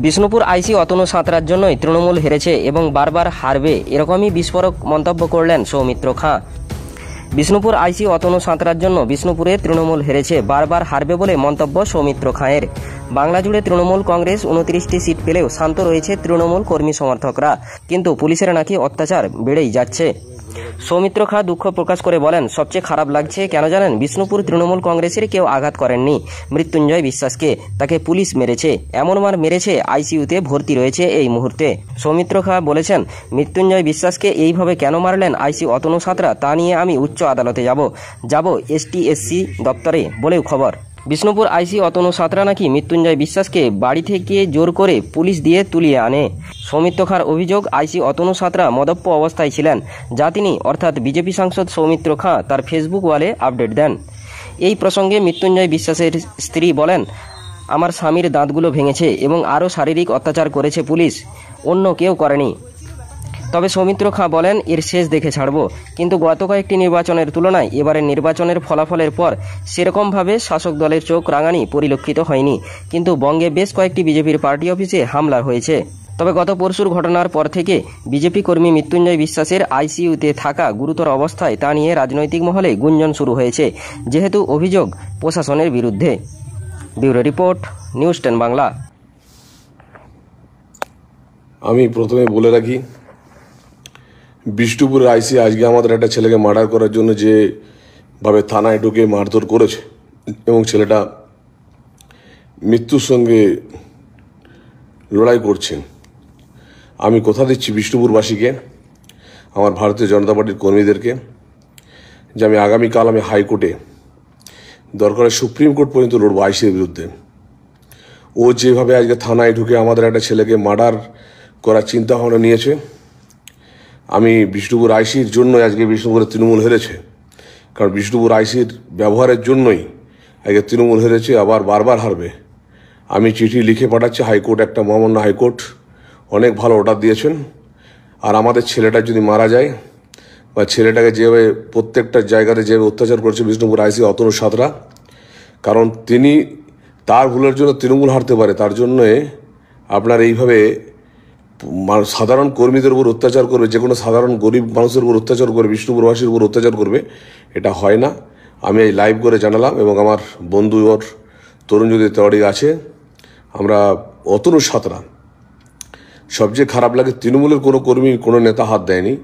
বিষ্ণুপুর আইসি অতনু সাঁতরার জন্যই তৃণমূল হেরেছে এবং বারবার হারবে, এরকমই বিস্ফোরক মন্তব্য করলেন সৌমিত্র খাঁ। বিষ্ণুপুর আইসি অতনু সাঁতরার জন্য বিষ্ণুপুরে তৃণমূল হেরেছে, বারবার হারবে বলে মন্তব্য সৌমিত্র খাঁয়ের। বাংলা জুড়ে তৃণমূল কংগ্রেস 29টি সিট পেলেও শান্ত রয়েছে তৃণমূল কর্মী সমর্থকরা, কিন্তু পুলিশের নাকি অত্যাচার বেড়েই যাচ্ছে। সৌমিত্র খাঁ দুঃখ প্রকাশ করে বলেন, সবচেয়ে খারাপ লাগছে কেন জানেন, বিষ্ণুপুর তৃণমূল কংগ্রেসের কেউ আঘাত করেননি মৃত্যুঞ্জয় বিশ্বাসকে, তাকে পুলিশ মেরেছে, এমন মার মেরেছে আইসিইউতে ভর্তি রয়েছে এই মুহূর্তে। সৌমিত্র খাঁ বলেছেন, মৃত্যুঞ্জয় বিশ্বাসকে এইভাবে কেন মারলেন আইসি অতনু সাঁতরা, তা নিয়ে আমি উচ্চ আদালতে যাব এসটিএসসি দপ্তরে বলেও খবর। বিষ্ণুপুর আইসি অতনু সাঁতরা নাকি মৃত্যুঞ্জয় বিশ্বাসকে বাড়ি থেকে জোর করে পুলিশ দিয়ে তুলিয়ে আনে। সৌমিত্র খাঁর অভিযোগ, আইসি অতনু সাঁতরা মদ্যপ অবস্থায় ছিলেন, যা তিনি অর্থাৎ বিজেপি সাংসদ সৌমিত্র খাঁ তার ফেসবুক ওয়ালে আপডেট দেন। এই প্রসঙ্গে মৃত্যুঞ্জয় বিশ্বাসের স্ত্রী বলেন, আমার স্বামীর দাঁতগুলো ভেঙেছে এবং আরও শারীরিক অত্যাচার করেছে পুলিশ, অন্য কেউ করেনি। তবে সৌমিত্র খাঁ বলেন, এর শেষ দেখে ছাড়ব, কিন্তু গত কয়েকটি নির্বাচনের তুলনায় এবারের নির্বাচনের ফলাফলের পর সেরকমভাবে শাসক দলের চোখ রাঙানি পরিলক্ষিত হয়নি, কিন্তু বঙ্গে বেশ কয়েকটি বিজেপির পার্টি অফিসে হামলা হয়েছে। তবে গত পরশুর ঘটনার পর থেকে বিজেপি কর্মী মৃত্যুঞ্জয় বিশ্বাসের আইসিইউতে থাকা গুরুতর অবস্থায় তা নিয়ে রাজনৈতিক মহলে গুঞ্জন শুরু হয়েছে, যেহেতু অভিযোগ প্রশাসনের বিরুদ্ধে। Bureau report, news 10 Bangla. আমি প্রথমে বলে রাখি, বিষ্ণুপুরের আইসি আজকে আমাদের একটা ছেলেকে মার্ডার করার জন্য যেভাবে থানায় ঢুকে মারধর করেছে এবং ছেলেটা মৃত্যুর সঙ্গে লড়াই করছেন, আমি কথা দিচ্ছি বিষ্ণুপুরবাসীকে, আমার ভারতীয় জনতা পার্টির কর্মীদেরকে, যে আমি আগামীকাল হাইকোর্টে দরকারে সুপ্রিম কোর্ট পর্যন্ত লড়বো আইসির বিরুদ্ধে। ও যেভাবে আজকে থানায় ঢুকে আমাদের একটা ছেলেকে মার্ডার করার চিন্তা ভাবনা নিয়েছে, আমি বিষ্ণুপুর আইসির জন্য আজকে বিষ্ণুপুরে তৃণমূল হেরেছে, কারণ বিষ্ণুপুর আইসির ব্যবহারের জন্যই আজকে তৃণমূল হেরেছে, আবার বারবার হারবে। আমি চিঠি লিখে পাঠাচ্ছি হাইকোর্ট, একটা মহামান্য হাইকোর্ট অনেক ভালো অর্ডার দিয়েছেন। আর আমাদের ছেলেটা যদি মারা যায় বা ছেলেটাকে যেভাবে প্রত্যেকটা জায়গাতে যেভাবে অত্যাচার করছে বিষ্ণুপুর আইসি অতনু সাঁতরা, কারণ তিনি তার ভুলের জন্য তৃণমূল হারতে পারে, তার জন্যে আপনার এইভাবে সাধারণ কর্মীদের উপর অত্যাচার করবে, যে কোনো সাধারণ গরিব মানুষের উপর অত্যাচার করবে, বিষ্ণুপুরবাসীর উপর অত্যাচার করবে, এটা হয় না। আমি এই লাইভ করে জানালাম এবং আমার বন্ধু ওর তরুণজ্যোতি তেওয়ারি আছে, আমরা অতনু সাঁতরা। সবচেয়ে খারাপ লাগে তৃণমূলের কোনো কর্মী কোনো নেতা হাত দেয়নি,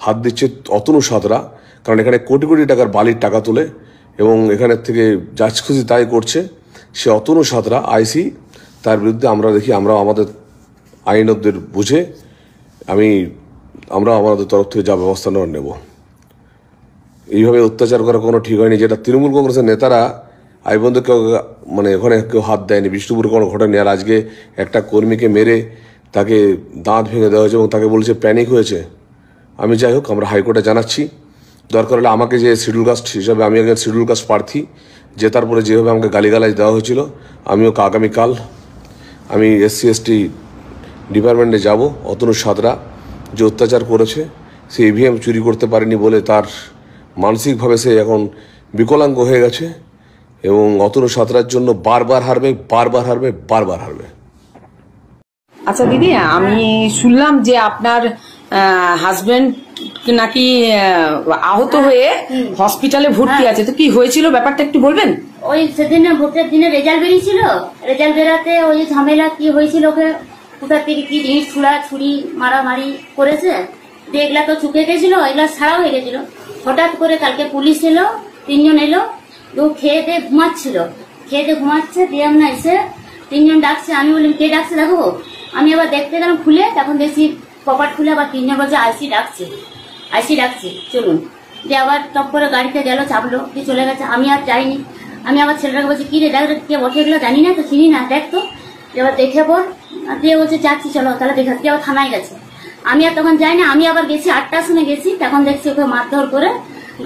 হাত দিচ্ছে অতনু সাঁতরা, কারণ এখানে কোটি কোটি টাকার বালির টাকা তোলে এবং এখানের থেকে যা খুশি তাই করছে। সে অতনু সাঁতরা আইসি, তার বিরুদ্ধে আমরা দেখি আমরা আমাদের আইনদের বুঝে আমরা আমাদের তরফ থেকে যা ব্যবস্থা নেব। এইভাবে অত্যাচার করা কোনো ঠিক হয়নি, যেটা তৃণমূল কংগ্রেসের নেতারা আই পর্যন্ত কেউ ওখানে কেউ হাত দেয়নি, বিষ্ণুপুরে কোনো ঘটেনি। আর আজকে একটা কর্মীকে মেরে তাকে দাঁত ভেঙে দেওয়া হয়েছে এবং তাকে বলছে প্যানিক হয়েছে। আমি যাই হোক, আমরা হাইকোর্টে জানাচ্ছি, দরকার হলে আমাকে যে শিডিউল কাস্ট হিসাবে আমি একজন শিডিউল কাস্ট প্রার্থী, জেতার পরে যেভাবে আমাকে গালিগালাজ দেওয়া হয়েছিল, আমিও আগামীকাল আমি SC/ST ডিপার্টমেন্টে যাব। অতনু সাঁতরা যে অত্যাচার করেছে, সে EVM চুরি করতে পারেনি বলে তার মানসিকভাবে সে এখন বিকলাঙ্গ হয়ে গেছে এবং অতনু সাঁতরার জন্য বারবার হারবে। আচ্ছা দিদি, আমি শুনলাম যে আপনার হাজবেন্ড নাকি আহত হয়ে হসপিটালে ভর্তি আছে, তো কি হয়েছিল ব্যাপারটা একটু বলবেন? ওই সেদিন ভোটের দিনে রেজাল্ট বেরিয়েছিল, রেজাল্ট বেরাতে ওই ঝামেলা কি হয়েছিল, ওকে কোথা থেকে কি জিনিস ছুড়ি মারামারি করেছে, এগুলা তো চুকে গেছিল, এগুলা ছাড়া হয়ে গেছিল। হঠাৎ করে কালকে পুলিশ এলো, 3 জন এলো, খেয়ে দিয়ে ঘুমাচ্ছে, দিয়ে আমরা এসে 3 জন ডাকছে। আমি বললাম কে ডাকছে দেখো, আমি আবার দেখতে গেলাম খুলে, তখন দেখছি কপাট খুলে আবার 3 জন বলছে আইসি ডাকছে চলুন। যে আবার টপ করে গাড়িতে গেল, চাপলো, দিয়ে চলে গেছে। আমি আর যাইনি, আমি আবার ছেলেটাকে বলছি কি রে দেখ কে বসে, এগুলো জানি না তো, চিনি না, দেখ তো। এবার দেখে পর দিয়ে বলছে যাচ্ছি চলো তাহলে দেখাচ্ছি, আবার থানায় গেছে। আমি আর তখন যাই না, আমি আবার গেছি 8টার সময় গেছি, তখন দেখছি ওকে মারধর করে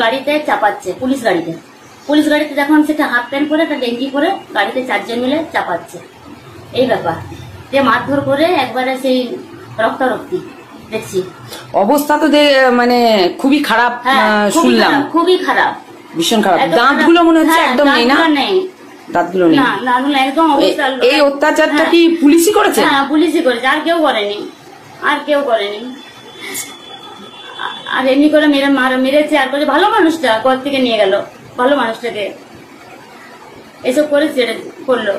গাড়িতে চাপাচ্ছে, পুলিশ গাড়িতে যখন সেটা হাফ প্যান্ট পরে একটা গেঞ্জি পরে গাড়িতে 4 জন মিলে চাপাচ্ছে। এই ব্যাপার যে মারধর করে একবারে সেই রক্তারক্তি দেখছি। অবস্থা তো মানে খুবই খারাপ, শুনলাম খুবই খারাপ, ভীষণ খারাপ। দাঁতগুলো মনে হচ্ছে একদম নেই না? দাঁতগুলো নেই। না দাঁতগুলো একদম অবস্থা। এই অত্যাচারটা কি পুলিশই করেছে? হ্যাঁ পুলিশই করেছে, আর কেউ করেনি, আর কেউ করেনি। আর এমনি করে মেরেছে আর করে ভালো মানুষটা ঘর থেকে নিয়ে গেল, ভালো মানুষটাকে এসব করে ছেড়ে করলো।